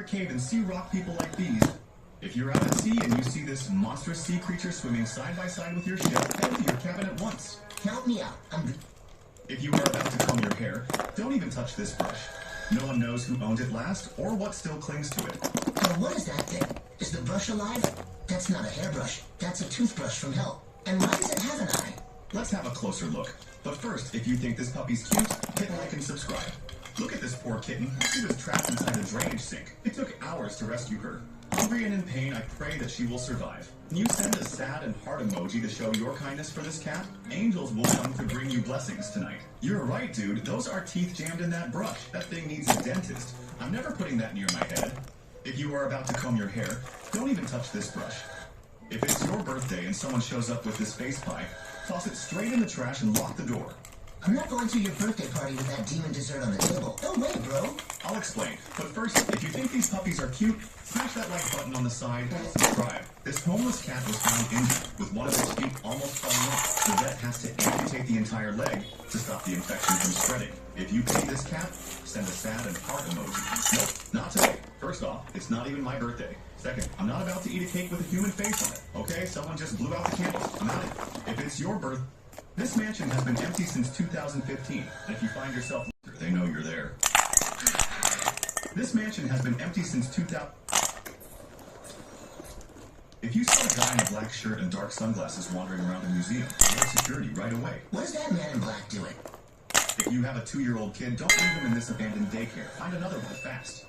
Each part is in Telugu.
a cave and sea rock people like these. If you're out at sea and you see this monstrous sea creature swimming side by side with your ship, head to your cabin at once. Count me out. If you are about to comb your hair, don't even touch this brush. No one knows who owned it last or what still clings to it. Oh, what is that thing? Is the brush alive? That's not a hairbrush. That's a toothbrush from hell. And why does it have an eye? Let's have a closer look. But first, if you think this puppy's cute, hit like and subscribe. Look at this poor kitten. She was trapped inside a drainage sink. It took hours to rescue her. Hungry and in pain, I pray that she will survive. Can you send a sad and heart emoji to show your kindness for this cat? Angels will come to bring you blessings tonight. You're right, dude. Those are teeth jammed in that brush. That thing needs a dentist. I'm never putting that near my head. If you are about to comb your hair, don't even touch this brush. If it's your birthday and someone shows up with this face pie, toss it straight in the trash and lock the door. I'm not going to your birthday party with that demon dessert on the table. No way, bro. I'll explain. But first, if you think these puppies are cute, smash that like button on the side and subscribe. This homeless cat was found injured with one of its feet almost falling off. The vet has to amputate the entire leg to stop the infection from spreading. If you pity this cat, send a sad and heart emoji. Nope, not today. First off, it's not even my birthday. Second, I'm not about to eat a cake with a human face on it. Okay, someone just blew out the candles. I'm out. If it's your birth, this mansion has been empty since 2015. And if you find yourself, they know you're there. This mansion has been empty since 2000. If you saw a guy in a black shirt and dark sunglasses wandering around a museum, alert security right away. What is that man in black doing? If you have a 2-year-old kid, don't leave him in this abandoned daycare. Find another one fast.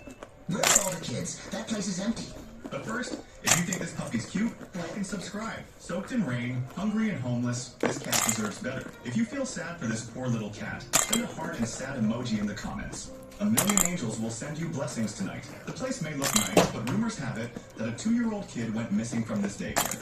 Where's all the kids? That place is empty. But first, if you think this puppy's cute, like and subscribe. Soaked in rain, hungry and homeless, this cat deserves better. If you feel sad for this poor little cat, send a heart and sad emoji in the comments. A million angels will send you blessings tonight. The place may look nice, but rumors have it that a 2-year-old kid went missing from this daycare.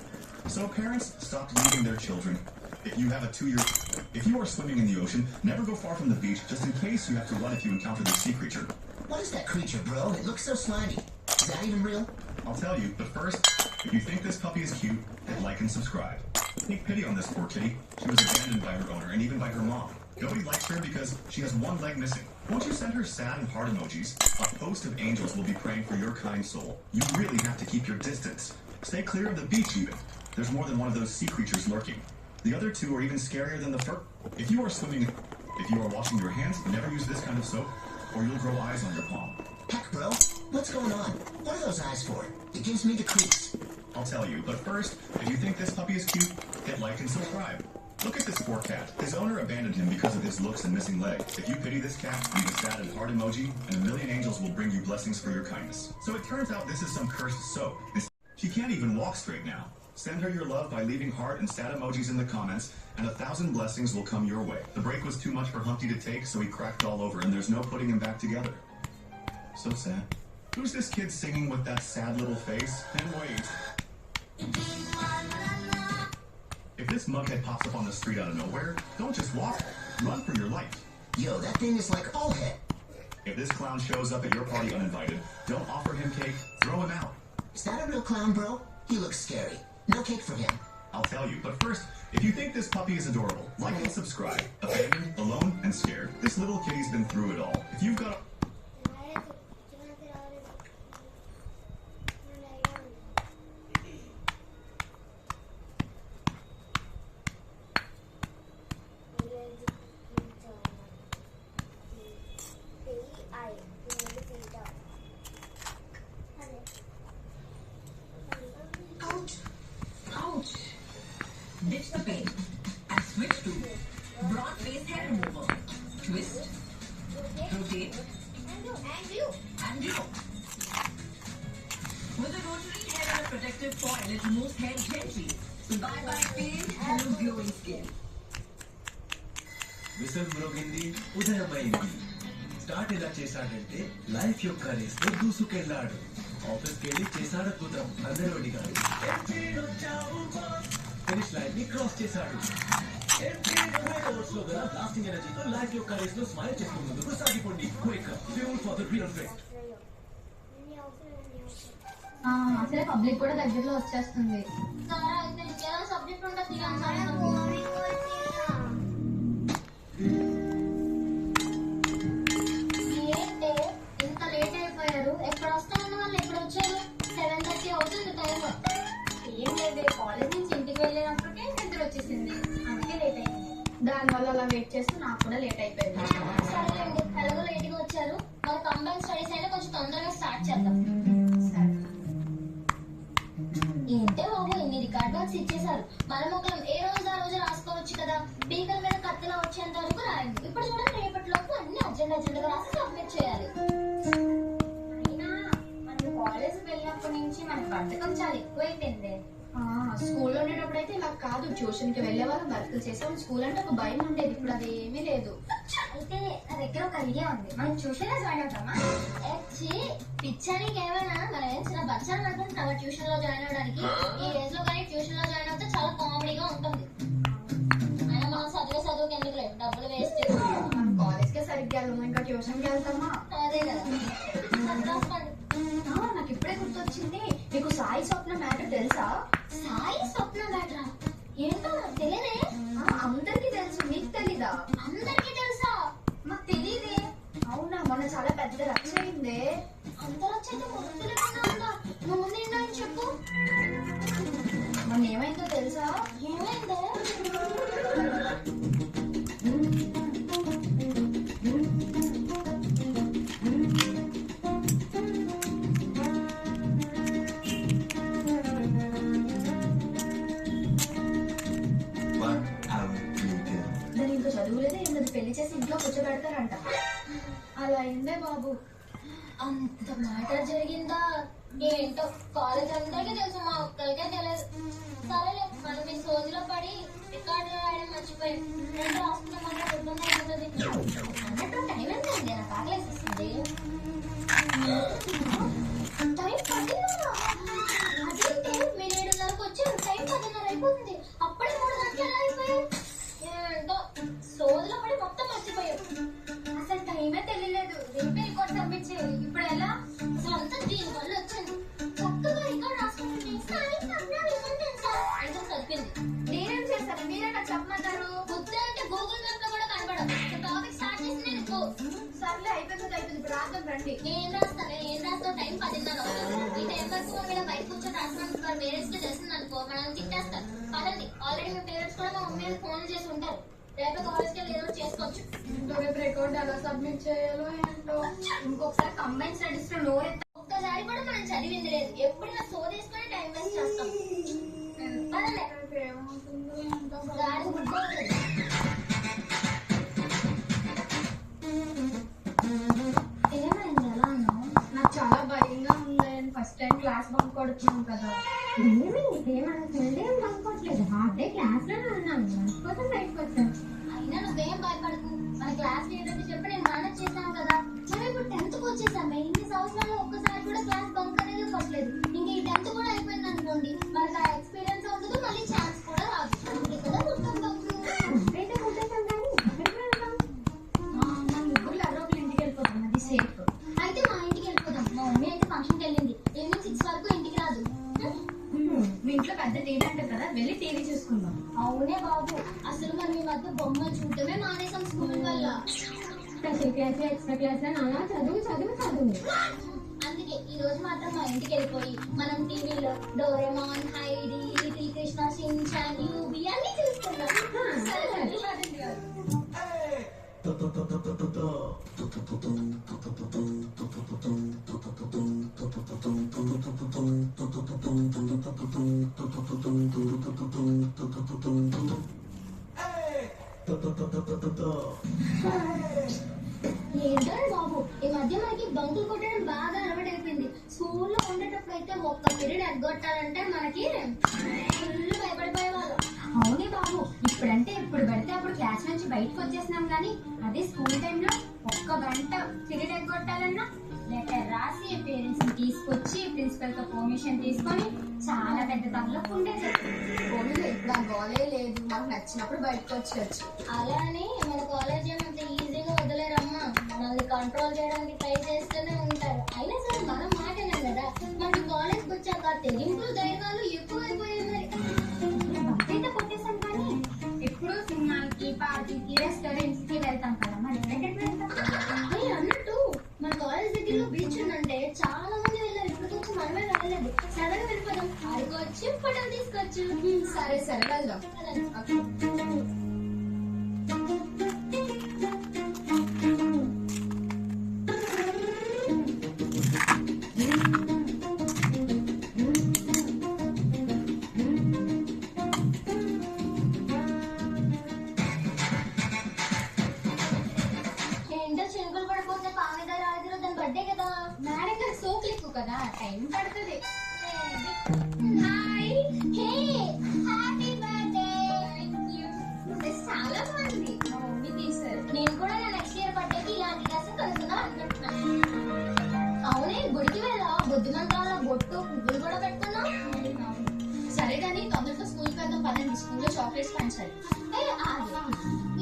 So parents, stop leaving their children. If you have a 2-year-old, if you are swimming in the ocean, never go far from the beach, just in case you have to run if you encounter this sea creature. What is that creature, bro? It looks so slimy. Is that even real? I'll tell you, but first, if you think this puppy is cute, hit like and subscribe. Take pity on this poor kitty. She was abandoned by her owner and even by her mom. Nobody likes her because she has one leg missing. Won't you send her sad and heart emojis? A host of angels will be praying for your kind soul. You really have to keep your distance. Stay clear of the beach even. There's more than one of those sea creatures lurking. The other two are even scarier than the first. If you are washing your hands, never use this kind of soap, or you'll grow eyes on your palm. Heck, bro. What's going on? What are those eyes for? It gives me the creeps. I'll tell you, but first, if you think this puppy is cute, hit like and subscribe. Look at this poor cat. His owner abandoned him because of his looks and missing leg. If you pity this cat, leave a sad and heart emoji, and a million angels will bring you blessings for your kindness. So it turns out this is some cursed soap. She can't even walk straight now. Send her your love by leaving heart and sad emojis in the comments, and 1,000 blessings will come your way. The break was too much for Humpty to take, so he cracked all over, and there's no putting him back together. So sad. Who's this kid singing with that sad little face? And wait. If this mughead pops up on the street out of nowhere, don't just walk. Run for your life. Yo, that thing is like all head. If this clown shows up at your party uninvited, don't offer him cake, throw him out. Is that a real clown, bro? He looks scary. No cake for him. I'll tell you, but first, if you think this puppy is adorable, like and subscribe. Abandoned, alone, and scared. This little kitty's been through it all. If you've got a... Ouch! Ouch! Ditch the pain and switch to broad face hair remover. Twist, rotate, and glue. With a rotary hair and a protective foil, it removes hair gently. So bye-bye pain, hello glowing skin. విసల్ మ్రోగింది ఉదయమైంది start ఇలా చేశాడంటే లైఫ్ యొక్క రేస్ లో దూసుకెళ్ళాడు ఆఫీస్కి వెళ్ళి చేశాడు అద్భుతం అందరూ అడిగారు ఫినిష్ లైన్ ని క్రాస్ చేశాడు లాస్టింగ్ ఎనర్జీతో లైఫ్ యొక్క రేస్ లో స్మైల్ చేస్తూ ముందుకు సాగిపోండి quick fuel for the real race అసలే పబ్లిక్ కూడా దగ్గరలో వచ్చేస్తుంది సబ్జెక్ట్ ఉంటుంది ఏంటే ఇంత లేట్ అయిపోయారు ఎక్కడ వస్తాను వెయిట్ చేస్తూ నాకు కూడా లేట్ అయిపోయింది. సరేలేండి, ఎలాగో లేట్ గా వచ్చారు, మన కంబైన్ స్టడీస్ అయినా కొంచెం తొందరగా స్టార్ట్ చేద్దాం. సరే. ఏంటే బాబు ఇన్ని రికార్డ్ వర్క్స్ ఇచ్చేసారు, మనం ఒకరం ఏ రోజు ఆ రోజు రాసుకోవచ్చు కదా. పీకల మీద కత్తిలో వచ్చేంత వరకు రాయండి. ఇప్పుడు చూడండి, రేపటిలోపు అన్ని అర్జెంట్గా రాసి సబ్మిట్ చేయాలి. అయినా మనం కాలేజ్ వెళ్ళినప్పటి నుంచి మనకి బద్ధకం చాలా ఎక్కువైపోయింది. స్కూల్లో ఉండేటప్పుడు అయితే ఇలా కాదు, ట్యూషన్ కి వెళ్లే వాళ్ళు వర్క్ చేసాం. స్కూల్ అంటే ఒక భయం ఉండేది, ఇప్పుడు అది ఏమీ లేదు. అయితే నా దగ్గర ఒక ఐడియా ఉంది, మనం ట్యూషన్ లో జాయిన్ అవుతామా? పిచ్చానికి ఏమైనా మనం ఏం చిన్న బచ్చాలు అనుకుంటున్నావా ట్యూషన్ లో జాయిన్ అవడానికి? ఈ ఏజ్ లో కానీ ట్యూషన్ లో జాయిన్ అవుతే చాలా కామెడీగా ఉంటుంది. అయినా మనం చదువుకి ఎందుకు లేదు, డబ్బులు వేస్ట్. కాలేజ్ కి సరిగ్గా వెళ్ళము, ఇంకా ట్యూషన్ కి వెళ్తామా? అదే కదా. నాకు ఇప్పుడే గుర్తొచ్చింది, మీకు సాయి స్వప్న మ్యాటర్ తెలుసా? సాయి స్వప్న మ్యాటరా? ఏంటో నాకు తెలియదే. అందరికి తెలుసు, నీకు తెలీదా? అందరికీ తెలుసా? మాకు తెలీదే. అవునా, మొన్న చాలా పెద్ద రచ్చ అయిందే. అందరూ వచ్చైతే ముందు ఉందా? నువ్వు ముందు ఏంటో అని చెప్పు. మొన్న ఏమైందో తెలుసా? ఏమైందే? దాని ఇంకో చదువులేదే ఏంటది, పెళ్లి చేసి ఇంట్లో కూర్చోబెడతారంట. అలా అయిందే బాబు. అంత మ్యాటర్ జరిగిందా? ఏంటో కాలేజ్ అందరికీ తెలుసు, మా ఒక్కరికే తెలియదు. సరేలే, మనం ఈ సోదిలో పడి రికార్డులు రాయడం మర్చిపోయి రెండు రాసుకున్నామన్నా గుర్తుందా అవుతుంది అన్నట్టు. టైం ఎంత అండి? నాకు ఆకలేసిస్తుంది. టైం 10:30. అదేంటి మీరు 7:30కు వచ్చారు, టైం 10:30 అయిపోతుంది. అప్పుడే 3 గంటలు ఎలా అయిపోయాయి? ఏంటో సోదిలో పడి మొత్తం మర్చిపోయావు. అసలు టైమే తెలియలేదు. రేపే రికార్డ్ సబ్మిట్ చేయాలి. ఇప్పుడు ఎలా? అసలు అంతా దీని వల్ల వచ్చింది. చక్కగా రికార్డ్ రాసుకుంటుంది. చదివింది. నేనేం చేశాను, మీరే నాకు చెప్పమంటారు? బుద్ధి అంటే గూగుల్ మ్యాప్ లో కూడా కనబడదు. టాపిక్ స్టార్ట్ చేసి నేను సర్లే, అయిపోతుంది. ఇప్పుడు రాద్దాం రండి. ఏం రాస్తాను టైం 10:30 అవుతుంది. ఈ టైం వరకు మనం ఇలా బయట కూర్చొని రాసినందుకు మన పేరెంట్స్ కి తెలిసింది అనుకో, మనం తిట్టేస్తారు. పదండి, ఆల్రెడీ మీ పేరెంట్స్ కూడా మా మమ్మీ ఫోన్ చేసి ఉంటారు. రేపు కాలేజ్కి వెళ్ళి ఏదో చేసుకోవచ్చు. రేపు రికార్డ్ ఎలా సబ్మిట్ చేయాలో ఏంటో. ఇంకొకసారి కంబైన్ స్టడీస్ లో నోరు ఒక్కసారి కూడా మనం చదివింది లేదు. ఎప్పుడు ఇలా సోదేసుకొని టైం వేస్ట్ చేస్తాం. పదండి. ఏమవుతుందో ఏంటో. గాడి గుడ్ అవుతుంది. ఏమైంది ఎలా అన్నావు? నాకు చాలా భయంగా ఉంది. ఫస్ట్ టైం క్లాస్ బంక్ కొడుతున్నాం కదా. ఏమనుకోలేదు, అనుకోవట్లేదు. హాఫ్ డే క్లాస్ లోనే ఉన్నాను, అనుకోసం బయటకు వచ్చాను. అయినా నువ్వేం భయపడకు, మన క్లాస్ ఏదంటే చెప్పి నేను మేనేజ్ చేశాను కదా. మనం ఇప్పుడు 10th కి వచ్చేసామే. ఇన్ని సంవత్సరాలు ఒక్కసారి కూడా క్లాస్ బంక్ అనేది కొట్టలేదు. ఇంక ఈ 10th కూడా అయిపోయింది అనుకోండి, మనకు ఆ ఎక్స్పీరియన్స్ ఉండదు, మళ్ళీ ఛాన్స్ కూడా రాదు. అందుకే కదా గుర్తుంటాం. అయితే గుర్తుంటాం కానీ ఎక్కడికి వెళ్తాం? మన ముగ్గురు ఎవరో ఒకరు ఇంటికి వెళ్ళిపోతాం, అది సేఫ్. అయితే మా ఇంటికి వెళ్ళిపోదాం. మా మమ్మీ అయితే ఫంక్షన్కి వెళ్ళింది. ఈవినింగ్ 6 వరకు ఇంటికి రాదు. మీ ఇంట్లో పెద్ద టీవీ అంటారు కదా, వెళ్ళి టీవీ చూసుకుందాం. అవునే బాబు, అసలు మనం ఈ మధ్య బొమ్మలు చూడటమే మానేసాం స్కూల్ వల్ల. స్పెషల్ క్లాస్, ఎక్స్ట్రా క్లాస్ అని అలా చదువు. అందుకే ఈ రోజు మాత్రం మా ఇంటికి వెళ్ళిపోయి మనం టీవీలో Doraemon, Heidi, little Krishna, Shin-chan, UB అన్ని చూసుకుందాం. ఏంటో బాబు, ఈ మధ్య మనకి బంకులు కొట్టడం బాగా అలవాటైపోయింది. స్కూల్లో ఉండేటప్పుడు అయితే ఒక్క పీరియడ్ ఎగ్గొట్టాలంటే మనకి ఫుల్ భయపడిపోయేవాళ్ళు. అవునే బాబు, ఇప్పుడంటే ఇప్పుడు పడితే అప్పుడు క్లాస్ నుంచి బయటకు వచ్చేసినాం కానీ అదే స్కూల్ టైంలో ఒక్క గంట పీరియడ్ ఎగ్గొట్టాలన్నా లెటర్ రాసి పేరెంట్స్ ని తీసుకొచ్చి ప్రిన్సిపల్ తో పర్మిషన్ తీసుకొని చాలా పెద్ద తగలకు ఉండేది. ఇప్పుడు ఆ గోలే లేదు, మాకు నచ్చినప్పుడు బయటకు వచ్చేయచ్చు. అలా అని మన కాలేజ్ ఏమంత ఈజీగా వదిలేరమ్మా. మనల్ని కంట్రోల్ చేయడానికి ట్రై చేస్తూనే ఉంటారు. అయినా సరే మనం మాటనే కదా, మనకి కాలేజ్కి వచ్చాక తెగింపులు ధైర్యాలు ఎక్కువైపోయాయి. మరి బయట కొట్టేసాం కానీ ఎప్పుడు సినిమాకి, పార్టీకి, రెస్టారెంట్స్ కి వెళ్తాం కదా, మరి ఎక్కడికి వెళ్తాం? అన్నట్టు మన కాలేజ్ దగ్గరలో బీచ్ ఉందంటే చాలా మంది వెళ్ళారు. ఇప్పటికొచ్చి మనమే వెళ్ళలేదు. సడన్ వెళ్ళిపోదాం, ఆడుకోవచ్చు, ఫోటోలు తీసుకోవచ్చు. సరే వెళ్దాం. అలా. కదా, టైం పడుతుంది. Hi hey happy birthday. చాలా బాగుంది. మా మమ్మీ తీసారు. నేను కూడా నా నెక్స్ట్ ఇయర్ బర్త్డేకి ఇలాంటి డ్రెస్ కొనుక్కుందాం అనుకుంటున్నాను. అవునే, గుడికి వెళ్ళావా? బుద్ధిమంతాల బొట్టు పువ్వులు కూడా పెట్టుకున్నావు. సరే కానీ తొందరగా స్కూల్కి వెళ్దాం పదండి. స్కూల్లో చాక్లెట్స్ పంచాలి. ఏ ఆగు.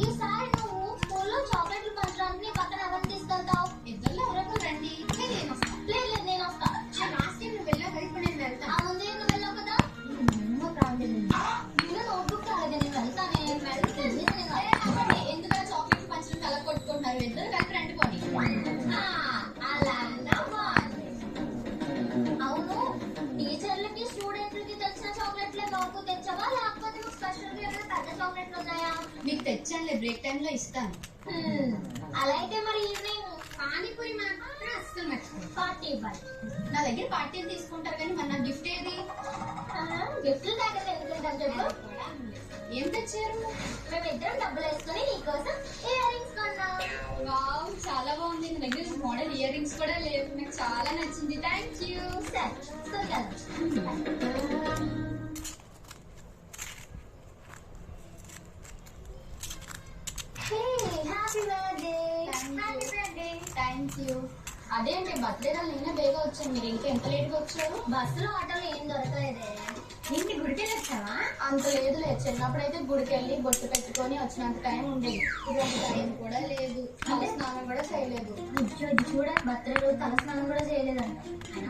ఈసారి నువ్వు స్కూల్లో చాక్లెట్లు పంచడానికి నీ పక్కన ఎవరిని తీసుకెళ్తావు? ఇద్దరులో ఎవరో రండి. నేను వస్తాను. లేదు నేను వస్తా. లాస్ట్ టైం నువ్వు వెళ్ళావు కదా, ఇప్పుడు నేను వెళ్తాను. ఆ ముందే నువ్వు వెళ్ళావు కదా. నేను నోట్బుక్ కాలేదు, నేను వెళ్తానే. ఎందుకు చాక్లెట్ పంచడం కల కొట్టుకుంటున్నారు? ఇద్దరు కలిపి రండి పోనీ. అలా అన్నా బాగుంది. అవును, టీచర్లకి స్టూడెంట్లకి తెచ్చిన చాక్లెట్లే మాకు తెచ్చావా, లేకపోతే నువ్వు స్పెషల్ గా ఏమైనా పెద్ద చాక్లెట్లు ఉన్నాయా? మీకు తెచ్చానులే, బ్రేక్ టైమ్ లో ఇస్తాను. అలా అయితే మరి ఈవినింగ్ పానీపూరి మాత్రం అస్సలు మర్చిపోయి. పార్టీ ఇవ్వాలి. నా దగ్గర పార్టీలు తీసుకుంటారు కానీ మన గిఫ్ట్ ఏది? గిఫ్ట్లు దగ్గర ఎందుకంటాం చెప్పు. ఏం తెచ్చారు? మేమిద్దరం డబ్బులు వేసుకుని నీకోసం ఇయర్ రింగ్స్ కొన్నాం. వావ్, చాలా బాగుంది. నా దగ్గర మోడల్ ఇయర్ రింగ్స్ కూడా లేవు. నాకు చాలా నచ్చింది. Thank you. సరే స్కూల్కి వెళ్దాం. Happy birthday. Happy birthday. Thank you. అదేంటి బర్త్డే నేనే బేగా వచ్చాను, మీరు ఇంకా ఎంత లేట్గా వచ్చారు? బస్సులో ఆటోలో ఏం దొరకలేదే. ఇంటి గుడికి వచ్చావా? అంత లేదులే, చిన్నప్పుడైతే గుడికి వెళ్ళి బొట్టు పెట్టుకొని వచ్చినంత టైం ఉండేది. ఇటువంటి టైం కూడా లేదు. తల స్నానం కూడా చేయలేదు. ఇది చూడ, బర్త్డే రోజు తల స్నానం కూడా చేయలేదంట.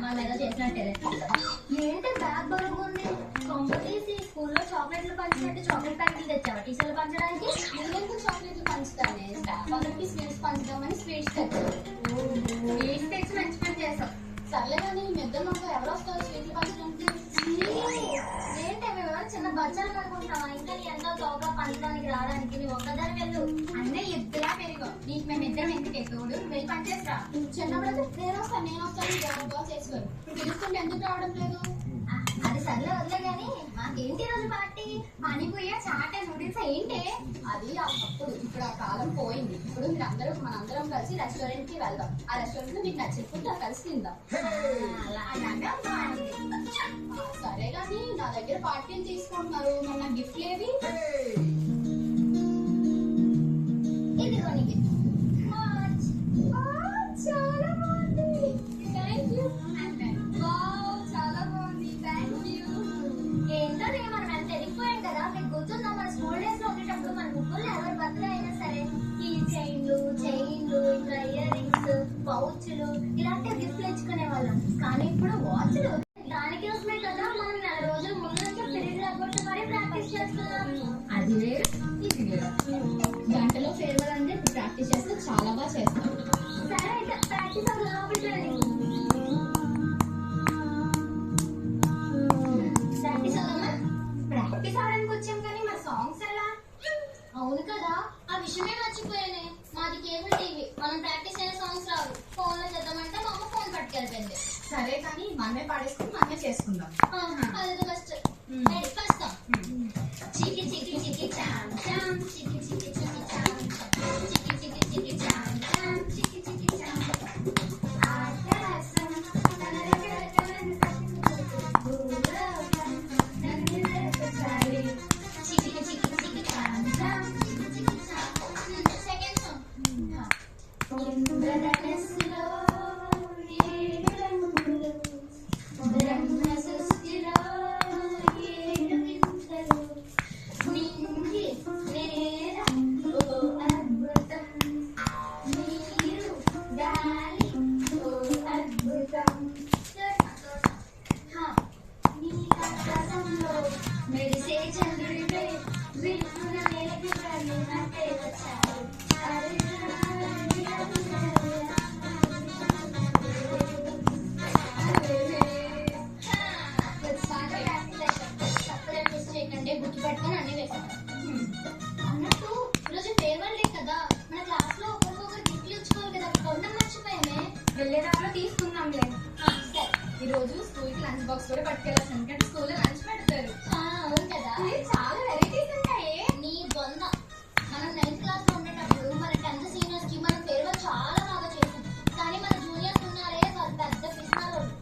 మన ఏదో చేసినట్టే. ఏంటి బ్యాగ్ బరువు ఉంది? కొంప తీసి స్కూల్లో చాక్లెట్లు పంచినట్టు చాక్లెట్ ప్యాకెట్లు తెచ్చావా టీచర్లు పంచడానికి? ముందు చాక్లెట్లు పంచుతానే, స్టాఫ్ అందరికి స్వీట్స్ పంచుదామని స్వీట్స్ తెచ్చాను. స్వీట్స్ తెచ్చి మంచి పని చేసావు. సర్లే కానీ మీ ఇద్దరు మాకు ఎవరు వస్తారు స్వీట్లు పంచడానికి? ఏంటి మేము చిన్న బచ్చాలు అనుకుంటున్నావా? ఇంకా నీ ఎంతో తోగా పంచడానికి రావడానికి నువ్వు ఒక్కదాని వెళ్ళు. అన్నయ్య ఇద్దరా పెరిగావు, నీకు మేమిద్దరం ఎందుకు ఎక్కువడు? వెళ్ళి పనిచేస్తా. చిన్నప్పుడైతే నేను వస్తాను జాబ్ చేసేవారు. ఇప్పుడు పిలుస్తుంటే ఎందుకు రావడం లేదు? అది సర్లే వదిలే గాని మాకేంటి రోజు పార్టీ? పానీపూరి, చాట్, నూడిల్స్ ఏంటి? అది అప్పుడు. ఇప్పుడు ఆ కాలం పోయింది. ఇప్పుడు మీరు మనందరం కలిసి రెస్టారెంట్ కి వెళ్దాం. ఆ రెస్టారెంట్ లో మీకు నచ్చిన ఫుడ్ కలిసి తిందాం. సరే కానీ నా దగ్గర పార్టీలు తీసుకుంటున్నారు, మన గిఫ్ట్ లేవి? ఇదిగో నీ gift. చాలా బాగుంది. Thank you. చాలా బాగుంది. Thank you. ఏంటో నేను మనం ఎంత ఎదిగిపోయాం కదా. మీకు గుర్తుందా మన స్కూల్ డేస్ లో ఉండేటప్పుడు మన ముగ్గురు ఎవరి బర్త్డే అయినా సరే కీ చైన్లు, ఇంకా ఇయర్ రింగ్స్, పౌచ్లు ఇలాంటి గిఫ్ట్లు ఇచ్చుకునే వాళ్ళం. కానీ ఇప్పుడు వాచ్లు. దానికోసమే కదా మనం నెల రోజుల ముందు నుంచి పీరియడ్ అవ్వట్టు మరీ ప్రాక్టీస్ చేస్తున్నాం. అది వేరు, ఇది వేరు. గంటలో ఫేర్వెల్ అంటే ప్రాక్టీస్ చేస్తే చాలా బాగా చేస్తాం. సరే అయితే ప్రాక్టీస్ అవ్వాలి. లోపలికి రండి. ప్రాక్టీస్ అవ్వమ్మా. ప్రాక్టీస్ అవడానికి వచ్చాం కానీ మన సాంగ్స్ ఎలా? అవును కదా, ఆ విషయమే మర్చిపోయానే. మాది కేబుల్ టీవీ, మనం ప్రాక్టీస్ అయిన సాంగ్స్ రావు. ఫోన్ లో చేద్దామంటే మా అమ్మ ఫోన్ పట్టుకెళ్ళిపోయింది. సరే కానీ మనమే పాడేసుకుని మనమే చేసుకుందాం. అదేదో బెస్ట్. ఫస్ట్ చికి చికి చికి చామ్ చామ్, చికి చికి చికి చామ్ చామ్, చికి చికి చికి చామ్ చామ్, చికి చికి చామ్. ఆకాశం తనరగరగరని భూలోకం నన్ను వెతకాలి. చికి చికి చికి చామ్ చామ్, చికి చికి చామ్. Second song. ఇంద్రధనస్సులో ఏడు రంగులు, బ్రహ్మ సృష్టిలో ఏడు వింతలు, నింగి నేల ఓ అద్భుతం, నీరు గాలి ఓ అద్భుతం. నీలాకాశంలో మెరిసే చంద్రుడిపై విప్పున నేలకి నట్టే వచ్చారు. గుర్తు పెట్టుకొని అన్ని వేసాం. అన్నట్టు ఈరోజు ఫేర్వెల్ డే కదా, మన క్లాస్ లో ఒకరికొకరు గిఫ్ట్లు ఇచ్చుకోవాలి కదా. కొనడం మర్చిపోయామే. వెళ్ళేదారిలో తీసుకుందాంలే. సరే. ఈ రోజు స్కూల్ కి లంచ్ బాక్స్ కూడా పట్టుకెళ్ళాల్సి, ఎందుకంటే స్కూల్లో లంచ్ పెడతారు. అవును కదా. చాలా వెరైటీస్ ఉంటాయి. నీ బొంద. మనం 9th క్లాస్ లో ఉండేటప్పుడు మన 10th సీనియర్స్ కి మనం ఫేర్వెల్ చాలా బాగా చేసాం. కానీ మన జూనియర్స్ ఉన్నారే, వాళ్ళు పెద్ద పిసినారోళ్ళు.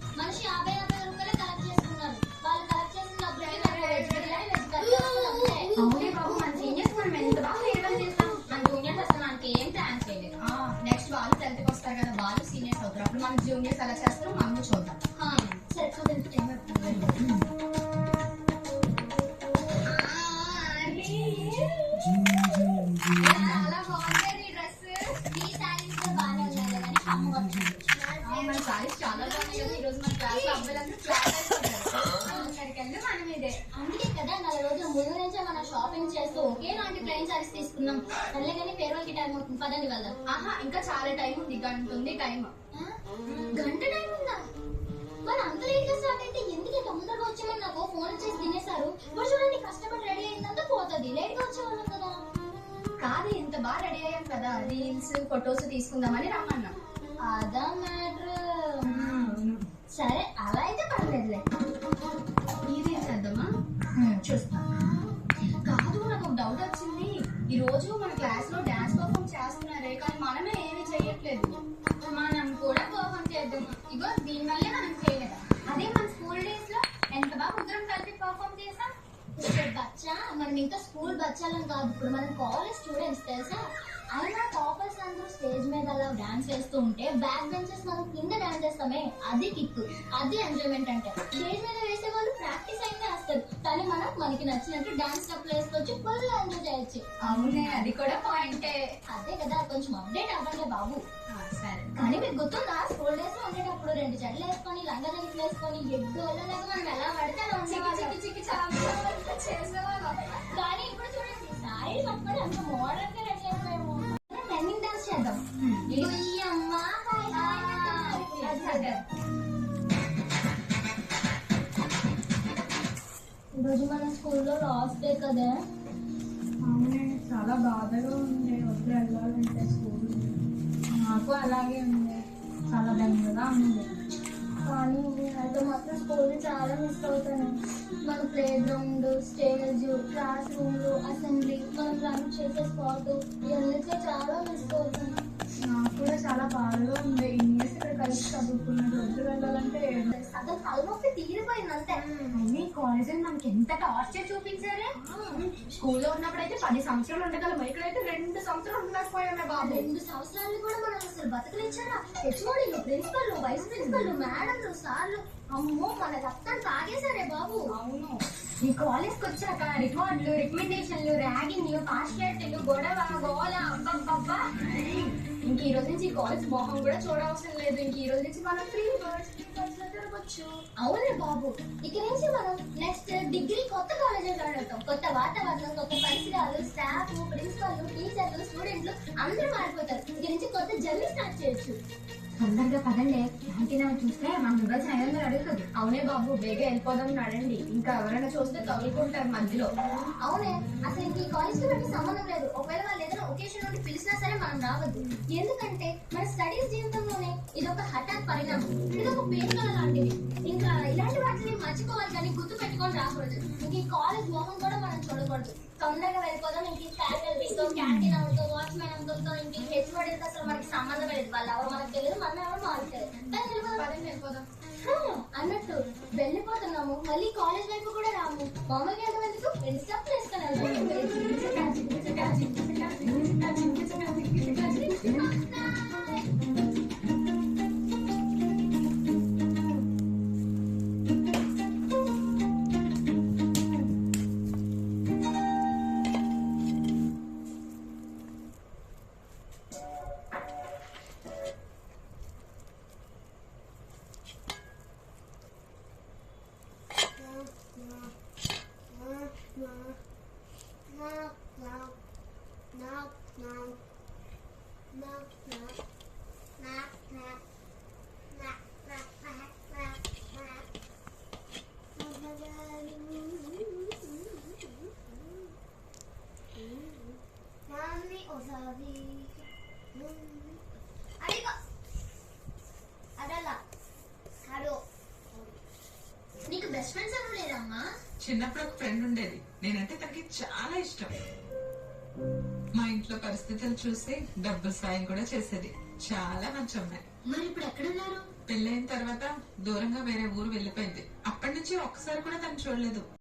అబ్బాయిలందరూ ఫ్లాట్ అయిపోతారు. అక్కడికి వెళ్ళి మనం ఇదే. అందుకే కదా 4 రోజుల ముందు నుంచే మనం షాపింగ్ చేస్తూ ఒకేలాంటి ప్లెయిన్ సారీస్ తీసుకున్నాం. సర్లే కానీ ఫేర్వెల్ కి టైం అవుతుంది, పదండి వెళ్దాం. ఆహా, ఇంకా చాలా టైం ఉంది, గంట ఉంది టైం. గంట టైం ఉందా? మరి అంత లేట్ గా స్టార్ట్ అయితే ఎందుకు తొందరగా వచ్చామని నాకు ఫోన్ చేసి తినేశారు. ఇప్పుడు చూడండి కష్టపడి రెడీ అయిందంతా పోతుంది. లేట్ గా వచ్చేవాళ్ళం కదా. కాదు, ఇంత బాగా రెడీ అయ్యాం కదా, రీల్స్ ఫొటోస్ తీసుకుందామని రమ్మన్నాం. అదా మ్యాటర్. సరే అలా అయితే పర్లేదులే. ఇది చేద్దామా? చూస్తా. కాదు, నాకు ఒక డౌట్ వచ్చింది. ఈ రోజు మన క్లాస్ లో డాన్స్ పర్ఫామ్ చేస్తున్నారే, కానీ మనమే ఏమీ చెయ్యట్లేదు. మనం కూడా పర్ఫామ్ చేద్దాం. ఇగో దీని వల్లే మనం చేయలేదు. అదే మన స్కూల్ డేస్ లో ఎంత బాగా ముగ్గురం కలిపి పర్ఫామ్ చేసాం. బచ్చా, మనం ఇంకా స్కూల్ బచ్చాలని కాదు, ఇప్పుడు మనం కాలేజ్ స్టూడెంట్స్ తెలుసా. అయినా టాపర్స్ అందరూ స్టేజ్ మీద అలా డాన్స్ చేస్తూ ఉంటే బ్యాక్ బెంచెస్ మనం కింద డాన్స్ చేస్తామే, అది కిక్, అది ఎంజాయ్మెంట్. అంటే స్టేజ్ మీద వేసే వాళ్ళు ప్రాక్టీస్ అయితే వేస్తారు, కానీ మనం మనకి నచ్చినట్టు డాన్స్ స్టెప్లు వేసుకోవచ్చు, ఫుల్ ఎంజాయ్ చేయొచ్చు. అవునే, అది కూడా పాయింటే. అదే కదా, కొంచెం అప్డేట్ అవ్వండి బాబు. సరే. కానీ మీకు గుర్తుందా, స్కూల్ డేస్ లో ఉండేటప్పుడు 2 జడలు వేసుకొని లంగా జంకులు వేసుకొని ఎగ్గు వెళ్ళలేక మనం ఎలా పడితే అలా ఉండేవాళ్ళం. చిక్కి చేసేవాళ్ళం. కానీ ఇప్పుడు చూడండి, సారీ పట్టుకొని అంత మోడర్న్ గా రెడీ అయిపోయాము. రన్నింగ్ డాన్స్ చేద్దాం. అమ్మా ఈరోజు మన స్కూల్లో లాస్ట్ డే కదా. అవునే, చాలా బాధగా ఉంది వద్దు వెళ్ళాలంటే స్కూల్. నాకు అలాగే ఉంది, చాలా బెంగగా ఉంది. కానీ అయితే మాత్రం స్కూల్ చాలా మిస్ అవుతాను. మన ప్లే గ్రౌండ్, స్టేజ్, క్లాస్ రూమ్లు, అసెంబ్లీ, మనం రన్ చేసే స్పాట్, ఇవన్నిటిలో చాలా మిస్ అవుతాను. నాకు కూడా చాలా బాధగా ఉంది. ఇన్నేసి ఇక్కడ కలిసి చదువుకున్న రోజు వెళ్ళాలంటే అసలు తలనొప్పి తీరిపోయింది అంతే. అన్ని కాలేజ్ మనకి ఎంత టార్చర్ చూపించారే. స్కూల్లో ఉన్నప్పుడు అయితే 10 సంవత్సరాలు ఉండగలం, ఇక్కడైతే 2 సంవత్సరాలు ఉండకపోయామే బాబు. 2 సంవత్సరాలు కూడా మనం అసలు బతకలిచ్చారా. హెచ్ఓడీలు, ప్రిన్సిపల్, వైస్ ప్రిన్సిపల్, మేడంలు, సార్లు, అమ్మో మన రక్తాన్ని తాగేశారే బాబు. అవును, ఈ కాలేజ్కి వచ్చాక రికార్డులు, రికమెండేషన్లు, ర్యాగింగ్, పాస్టేట్లు, గొడవ, గోల, అబ్బబ్బబ్బా. ఇంక ఈ రోజు నుంచి ఈ కాలేజ్ మొహం కూడా చూడవసరం లేదు. ఇంక ఈ రోజు నుంచి మనం ఫ్రీ బర్డ్స్ తిరగచ్చు. అవునే బాబు, ఇక నుంచి మనం నెక్స్ట్ డిగ్రీ కొత్త కాలేజీలో చదువుతాం. కొత్త వాతావరణం, కొత్త పరిసరాలు, స్టాఫ్, ప్రిన్సిపల్, టీచర్లు, స్టూడెంట్లు అందరూ మారిపోతారు. ఇక నుంచి కొత్త జర్నీ స్టార్ట్ చేయొచ్చు. తొందరగా పదండి, క్యాంటీన్ చూస్తే మనం ఇవ్వాల్సిన 500 అడుగుతుంది. అవునే బాబు, బేగా వెళ్ళిపోదాం నడండి, ఇంకా ఎవరైనా చూస్తే తగులుకుంటారు మధ్యలో. అవునే, అసలు ఇంక ఈ కాలేజ్ కి మనకి సంబంధం లేదు. ఒకవేళ వాళ్ళు ఏదైనా ఒకేషన్ నుండి పిలిచినా సరే మనం రావద్దు. ఎందుకంటే మన స్టడీస్ జీవితంలోనే ఇదొక హఠాత్ పరిణామం, ఇదొక పేరుకల లాంటిది. ఇంకా ఇలాంటి వాటిని మర్చిపోవాలి కానీ గుర్తు పెట్టుకొని రాకూడదు. ఇంక ఈ కాలేజ్ మొహం కూడా మనం చూడకూడదు. తొందరగా వెళ్ళిపోదాం. ఇంక ఫ్యాకల్టీతో, క్యాంటీన్ అవుతో, వాచ్మెన్ అంకుల్తో, ఇంక హెచ్ఓడీతో అసలు మనకి సంబంధం లేదు. వాళ్ళు ఎవరు మనకు తెలియదు, మనం ఎవరు మాకు తెలియదు. వెళ్ళిపోదాం. అన్నట్టు వెళ్ళిపోతున్నాము, మళ్ళీ కాలేజ్ వైపు కూడా రాము. మామూలుగా ఎందుకు 2 స్టెప్లు వేసుకొని నీకు బెస్ట్ ఫ్రెండ్స్ ఎవరు లేరమ్మా? చిన్నప్పుడు ఒక ఫ్రెండ్ ఉండేది, నేనంటే తనకి చాలా ఇష్టం. మా ఇంట్లో పరిస్థితులు చూసి డబ్బులు సాయం కూడా చేసేది. చాలా మంచి అమ్మాయి. మరి ఇప్పుడు ఎక్కడున్నారు? పెళ్ళైన తర్వాత దూరంగా వేరే ఊరు వెళ్ళిపోయింది. అప్పటి నుంచి ఒక్కసారి కూడా తను చూడలేదు.